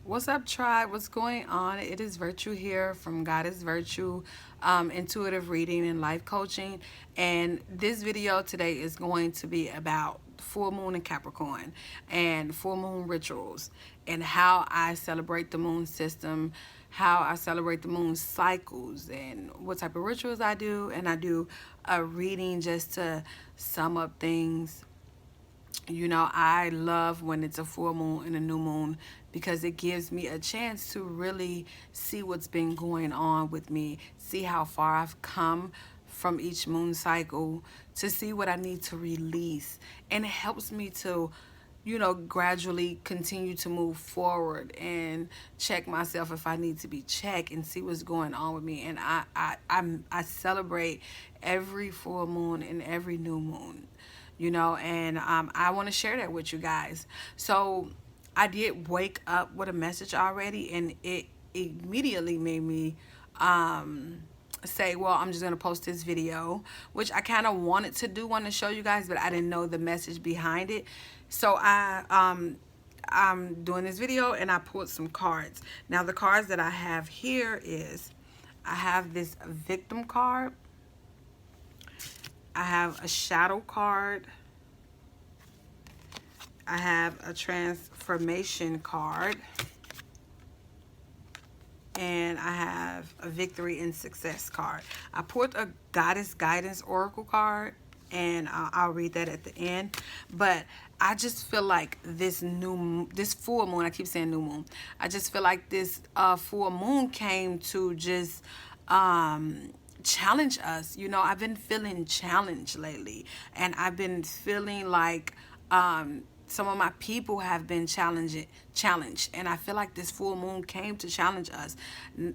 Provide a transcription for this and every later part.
What's up, tribe? What's going on? It is Virtue here from God is Virtue, intuitive reading and life coaching. And this video today is going to be about full moon in Capricorn and full moon rituals and how I celebrate the moon system, how I celebrate the moon cycles, and what type of rituals I do. And I do a reading just to sum up things. I love when it's a full moon and a new moon because it gives me a chance to really see what's been going on with me, see how far I've come from each moon cycle, to see what I need to release. And it helps me to, gradually continue to move forward and check myself if I need to be checked and see what's going on with me. And I celebrate every full moon and every new moon, and I want to share that with you guys. So I did wake up with a message already, and it immediately made me say, well, I'm just going to post this video, which I kind of wanted to do, want to show you guys, but I didn't know the message behind it. So I'm doing this video, and I pulled some cards. Now, the cards that I have here is, I have this victim card, I have a shadow card, I have a transformation card, and I have a victory and success card. I put a goddess guidance oracle card, and I'll read that at the end. But I just feel like this full moon, I keep saying new moon, I just feel like this full moon came to just challenge us. I've been feeling challenged lately, and I've been feeling like some of my people have been challenged, and I feel like this full moon came to challenge us,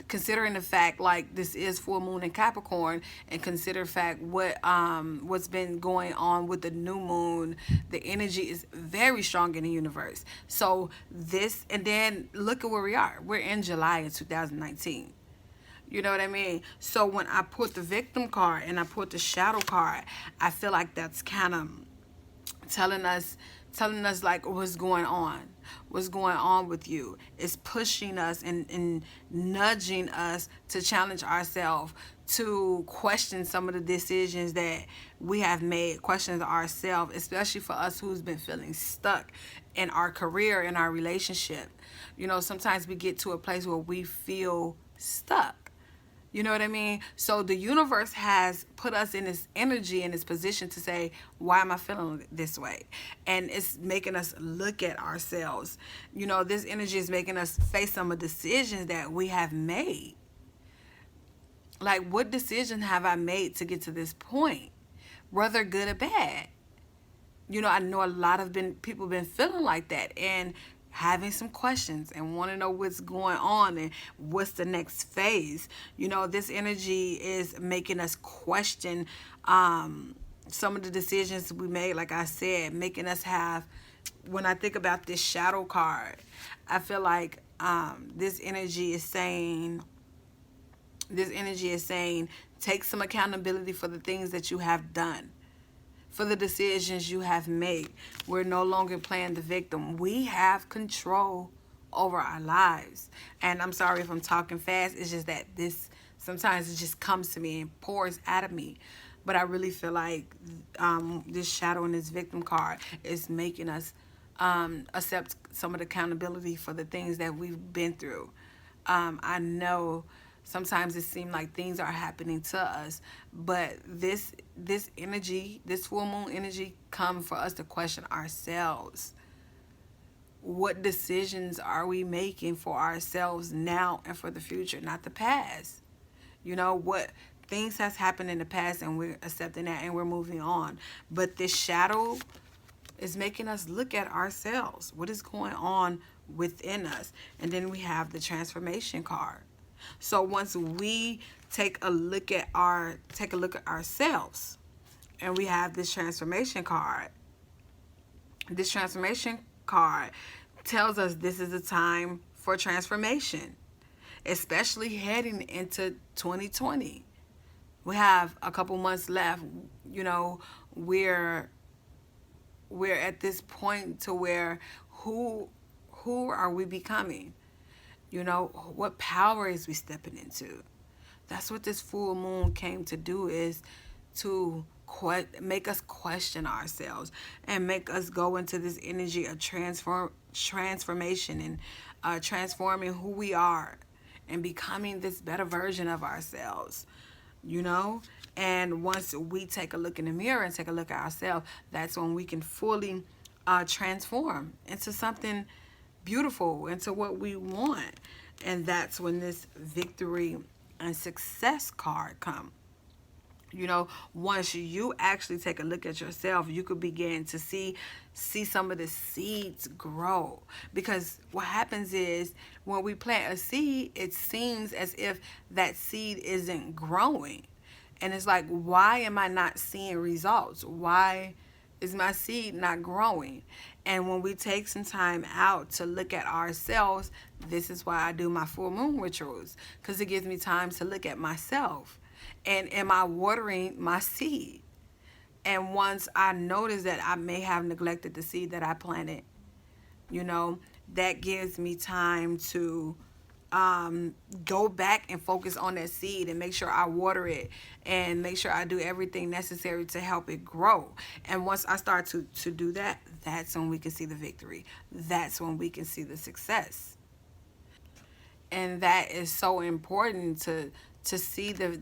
considering the fact like this is full moon in Capricorn, and consider fact what's been going on with the new moon. The energy is very strong in the universe. So this, and then look at where we are. We're in July of 2019. You know what I mean? So when I put the victim card and I put the shadow card, I feel like that's kind of telling us like what's going on with you. It's pushing us and nudging us to challenge ourselves, to question some of the decisions that we have made, questions ourselves, especially for us who's been feeling stuck in our career, in our relationship. Sometimes we get to a place where we feel stuck. You know what I mean? So the universe has put us in this energy, in this position to say, why am I feeling this way? And it's making us look at ourselves. This energy is making us face some of the decisions that we have made. Like, what decision have I made to get to this point? Whether good or bad. I know a lot of people been feeling like that, and having some questions and want to know what's going on and what's the next phase. This energy is making us question some of the decisions we made, like I said, making us have, when I think about this shadow card, I feel like this energy is saying, take some accountability for the things that you have done, for the decisions you have made. We're no longer playing the victim. We have control over our lives. And I'm sorry if I'm talking fast. It's just that sometimes it just comes to me and pours out of me. But I really feel like this shadow and this victim card is making us accept some of the accountability for the things that we've been through. I know sometimes it seems like things are happening to us, but this energy, this full moon energy, come for us to question ourselves. What decisions are we making for ourselves now and for the future, not the past? What things has happened in the past, and we're accepting that and we're moving on. But this shadow is making us look at ourselves. What is going on within us? And then we have the transformation card. So once we take a look at ourselves, and we have this transformation card tells us this is a time for transformation, especially heading into 2020. We have a couple months left. We're at this point to where who are we becoming? You know, what power is we stepping into? That's what this full moon came to do, is to make us question ourselves and make us go into this energy of transformation and transforming who we are and becoming this better version of ourselves, you know. And once we take a look in the mirror and take a look at ourselves, that's when we can fully transform into something beautiful, into what we want. And that's when this victory and success card come. You know, once you actually take a look at yourself, you could begin to see some of the seeds grow. Because what happens is, when we plant a seed, it seems as if that seed isn't growing. And it's like, why am I not seeing results? Why is my seed not growing? And when we take some time out to look at ourselves, this is why I do my full moon rituals, because it gives me time to look at myself. And am I watering my seed? And once I notice that I may have neglected the seed that I planted, you know, that gives me time to go back and focus on that seed and make sure I water it and make sure I do everything necessary to help it grow. And once I start to do that, that's when we can see the victory. That's when we can see the success. And that is so important, to see the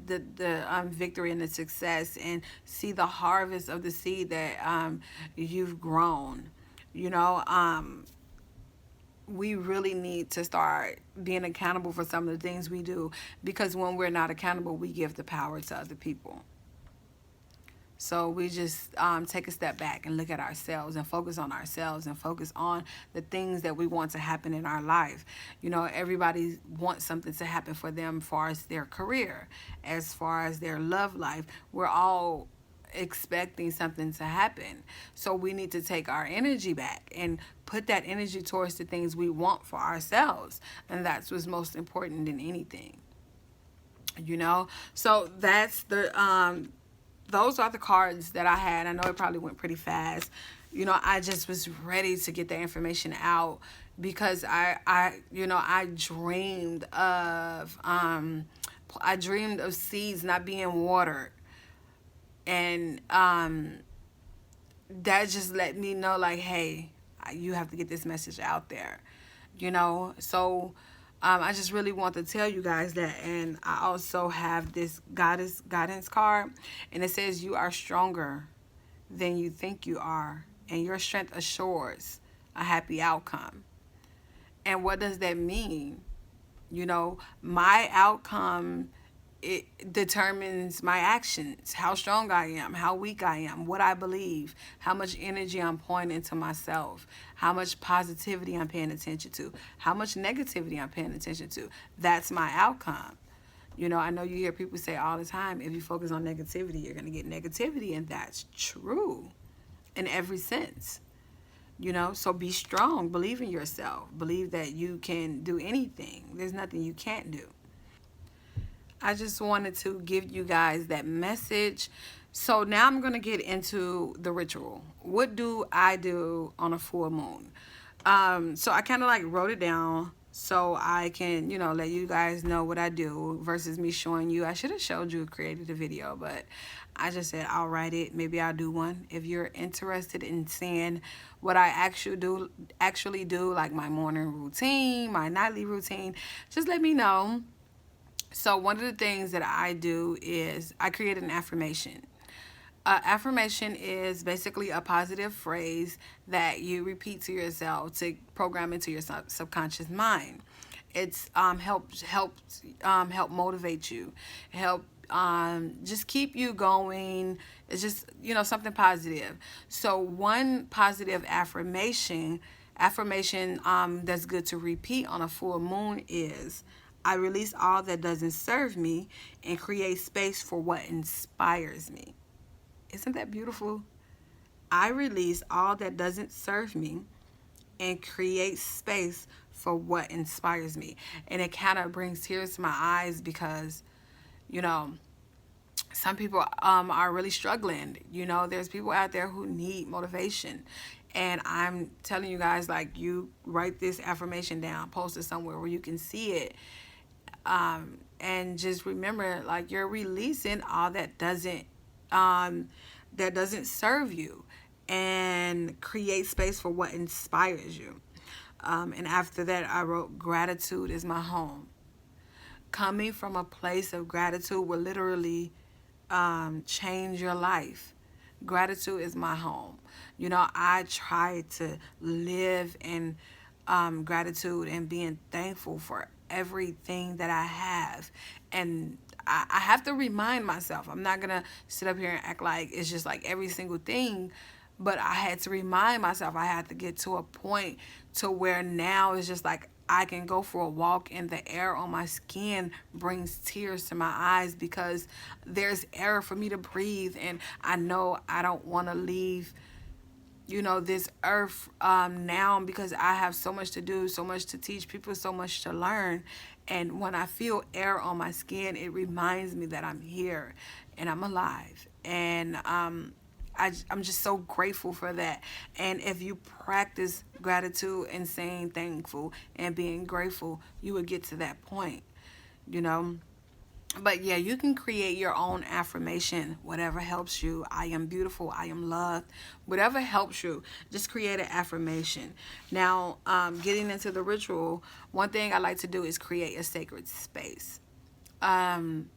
victory and the success, and see the harvest of the seed that you've grown. You know, we really need to start being accountable for some of the things we do, because when we're not accountable, we give the power to other people. So we just take a step back and look at ourselves and focus on ourselves and focus on the things that we want to happen in our life. You know, everybody wants something to happen for them as far as their career, as far as their love life. We're all expecting something to happen. So we need to take our energy back and put that energy towards the things we want for ourselves. And that's what's most important than anything. You know? So that's the those are the cards that I had. I know it probably went pretty fast. You know, I just was ready to get the information out, because I dreamed of seeds not being watered. And that just let me know, like, hey, you have to get this message out there, you know. So I just really want to tell you guys that. And I also have this goddess guidance card, and it says, you are stronger than you think you are, and your strength assures a happy outcome. And what does that mean? You know, my outcome, it determines my actions, how strong I am, how weak I am, what I believe, how much energy I'm pouring into myself, how much positivity I'm paying attention to, how much negativity I'm paying attention to. That's my outcome. You know, I know you hear people say all the time, if you focus on negativity, you're going to get negativity. And that's true in every sense. You know, so be strong, believe in yourself, believe that you can do anything. There's nothing you can't do. I just wanted to give you guys that message. So now I'm going to get into the ritual. What do I do on a full moon? So I kind of like wrote it down so I can, you know, let you guys know what I do versus me showing you. I should have showed you, created a video, but I just said I'll write it. Maybe I'll do one. If you're interested in seeing what I actually do, like my morning routine, my nightly routine, just let me know. So one of the things that I do is I create an affirmation. Affirmation is basically a positive phrase that you repeat to yourself to program into your subconscious mind. It's help motivate you, help just keep you going. It's just, you know, something positive. So one positive affirmation that's good to repeat on a full moon is, I release all that doesn't serve me and create space for what inspires me. Isn't that beautiful? I release all that doesn't serve me and create space for what inspires me. And it kind of brings tears to my eyes because, you know, some people are really struggling. You know, there's people out there who need motivation. And I'm telling you guys, like, you write this affirmation down, post it somewhere where you can see it. And just remember, like, you're releasing all um, that doesn't serve you, and create space for what inspires you. And after that, I wrote, gratitude is my home. Coming from a place of gratitude will literally change your life. Gratitude is my home. You know, I try to live in gratitude and being thankful for everything that I have. And I have to remind myself. I'm not going to sit up here and act like it's just like every single thing. But I had to remind myself. I had to get to a point to where now it's just like I can go for a walk and the air on my skin brings tears to my eyes, because there's air for me to breathe. And I know I don't want to leave, you know, this earth now, because I have so much to do, so much to teach people, so much to learn. And when I feel air on my skin, it reminds me that I'm here and I'm alive. And I'm just so grateful for that. And if you practice gratitude and saying thankful and being grateful, you would get to that point, you know. But yeah, you can create your own affirmation, whatever helps you. I am beautiful, I am loved, whatever helps you. Just create an affirmation. Now, getting into the ritual, one thing I like to do is create a sacred space. Um,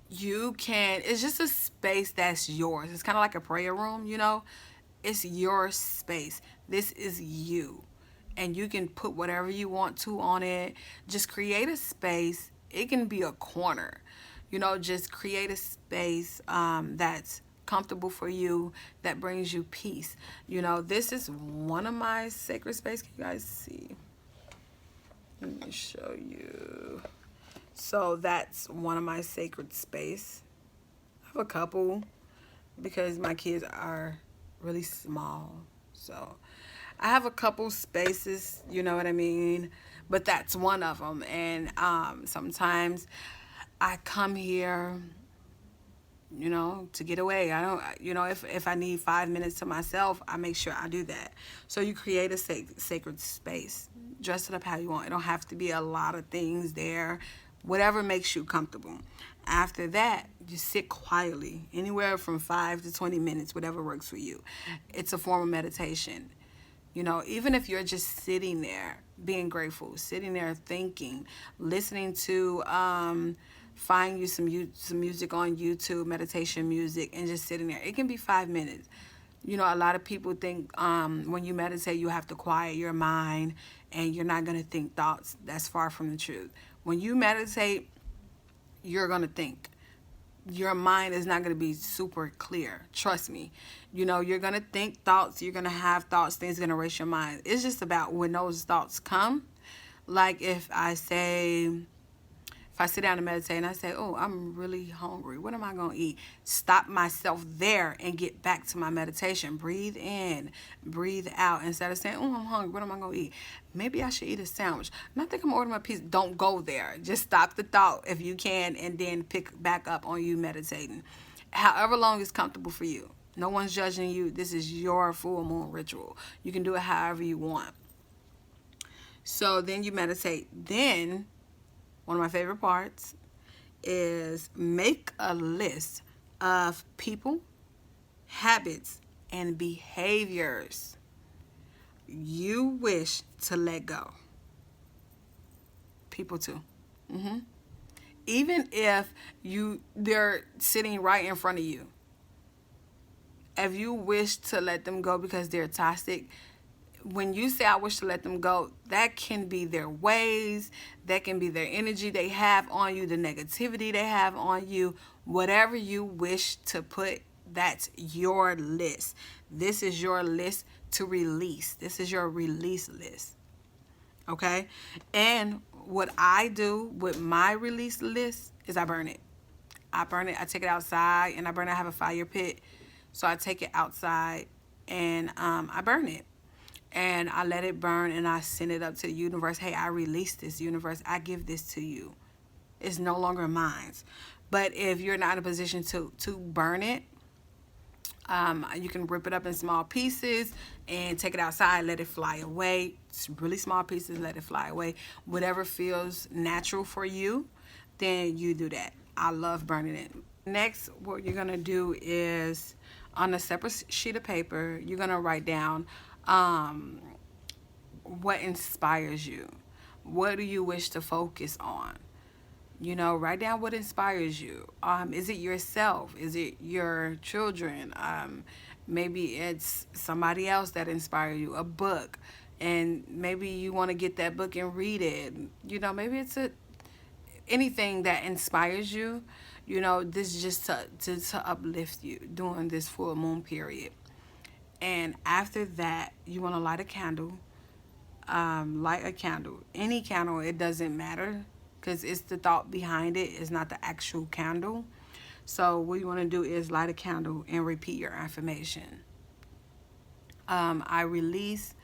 you can, it's just a space that's yours. It's kind of like a prayer room, you know. It's your space. This is you. And you can put whatever you want to on it. Just create a space. It can be a corner, you know. Just create a space that's comfortable for you, that brings you peace. You know, this is one of my sacred space. Can you guys see? Let me show you. So that's one of my sacred space. I have a couple because my kids are really small. So I have a couple spaces, you know what I mean? But that's one of them. And sometimes I come here, you know, to get away. I don't, you know, if I need 5 minutes to myself, I make sure I do that. So you create a sacred space. Dress it up how you want. It don't have to be a lot of things there. Whatever makes you comfortable. After that, you sit quietly, anywhere from 5 to 20 minutes, whatever works for you. It's a form of meditation. You know, even if you're just sitting there, being grateful, sitting there thinking, listening to, find you some music on YouTube, meditation music, and just sitting there. It can be 5 minutes. You know, a lot of people think when you meditate, you have to quiet your mind and you're not going to think thoughts. That's far from the truth. When you meditate, you're going to think. Your mind is not going to be super clear. Trust me. You know, you're going to think thoughts. You're going to have thoughts. Things are going to race your mind. It's just about when those thoughts come. Like if I sit down and meditate and I say, oh, I'm really hungry, what am I going to eat? Stop myself there and get back to my meditation. Breathe in, breathe out. Instead of saying, oh, I'm hungry, what am I going to eat? Maybe I should eat a sandwich. And I think I'm ordering my pizza. Don't go there. Just stop the thought if you can, and then pick back up on you meditating. However long is comfortable for you. No one's judging you. This is your full moon ritual. You can do it however you want. So then you meditate. Then one of my favorite parts is make a list of people, habits, and behaviors you wish to let go. People too. Even if they're sitting right in front of you. If you wish to let them go because they're toxic, when you say I wish to let them go, that can be their ways, that can be their energy they have on you, the negativity they have on you, whatever you wish to put, that's your list. This is your list to release. This is your release list. Okay? And what I do with my release list is I burn it. I take it outside and I burn it. I have a fire pit. So I take it outside and I burn it. And I let it burn and I send it up to the universe. Hey, I release this, universe. I give this to you. It's no longer mine. But if you're not in a position to burn it, You can rip it up in small pieces and take it outside, let it fly away. It's really small pieces, let it fly away. Whatever feels natural for you, then you do that. I love burning it. Next, what you're gonna do is on a separate sheet of paper, you're gonna write down what inspires you. What do you wish to focus on? You know, write down what inspires you. Is it yourself? Is it your children? Maybe it's somebody else that inspires you, a book. And maybe you want to get that book and read it. You know, maybe it's anything that inspires you. You know, this is just to uplift you during this full moon period. And after that, you want to light a candle. Light a candle, any candle, it doesn't matter, because it's the thought behind it, it's not the actual candle. So what you want to do is light a candle and repeat your affirmation. I release,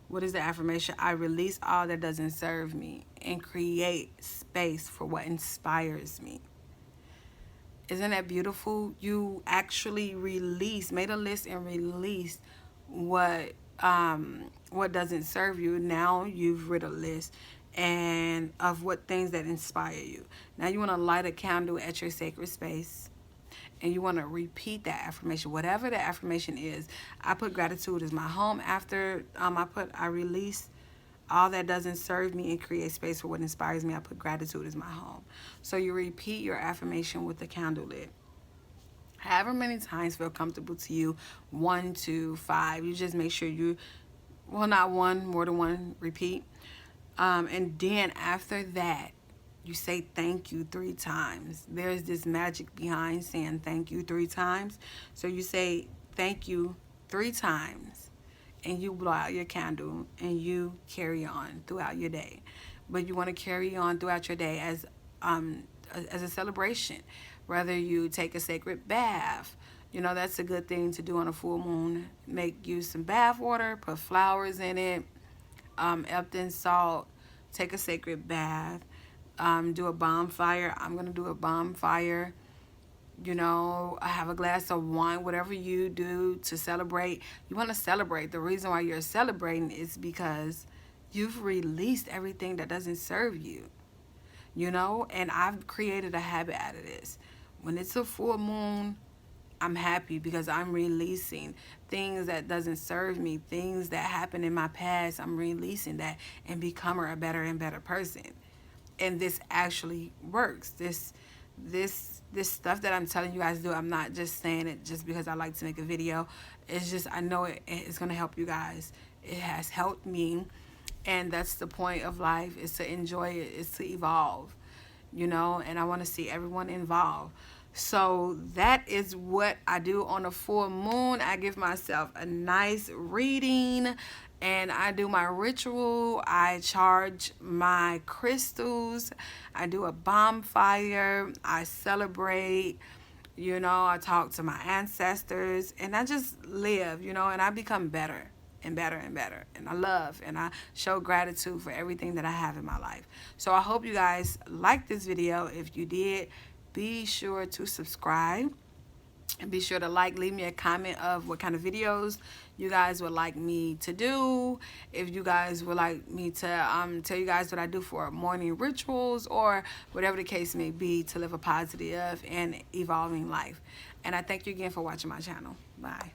what is the affirmation? I release all that doesn't serve me and create space for what inspires me. Isn't that beautiful? You actually made a list and released what doesn't serve you. Now you've written a list and of what things that inspire you. Now you want to light a candle at your sacred space and you want to repeat that affirmation, whatever the affirmation is. I put gratitude as my home. After I release all that doesn't serve me and create space for what inspires me, I put gratitude as my home. So you repeat your affirmation with the candle lit. However many times feel comfortable to you, 1 to 5. You just make sure not one, more than one, repeat. And then after that, you say thank you 3 times. There's this magic behind saying thank you 3 times. So you say thank you 3 times and you blow out your candle and you carry on throughout your day. But you want to carry on throughout your day as a celebration. Whether you take a sacred bath, you know, that's a good thing to do on a full moon. Use some bath water, put flowers in it, Epsom salt, take a sacred bath, do a bonfire. I'm going to do a bonfire. You know, I have a glass of wine, whatever you do to celebrate. You want to celebrate. The reason why you're celebrating is because you've released everything that doesn't serve you. You know, and I've created a habit out of this. When it's a full moon, I'm happy because I'm releasing things that doesn't serve me, things that happened in my past. I'm releasing that and becoming a better and better person. And this actually works. This stuff that I'm telling you guys to do, I'm not just saying it just because I like to make a video. It's just, I know it's going to help you guys. It has helped me. And that's the point of life, is to enjoy it, is to evolve, you know, and I want to see everyone involved. So that is what I do on a full moon. I give myself a nice reading and I do my ritual. I charge my crystals. I do a bonfire. I celebrate. You know, I talk to my ancestors and I just live, you know, and I become better and better and better. And I love and I show gratitude for everything that I have in my life. So I hope you guys liked this video. If you did, be sure to subscribe and be sure to leave me a comment of what kind of videos you guys would like me to do. If you guys would like me to tell you guys what I do for morning rituals or whatever the case may be to live a positive and evolving life. And I thank you again for watching my channel. Bye.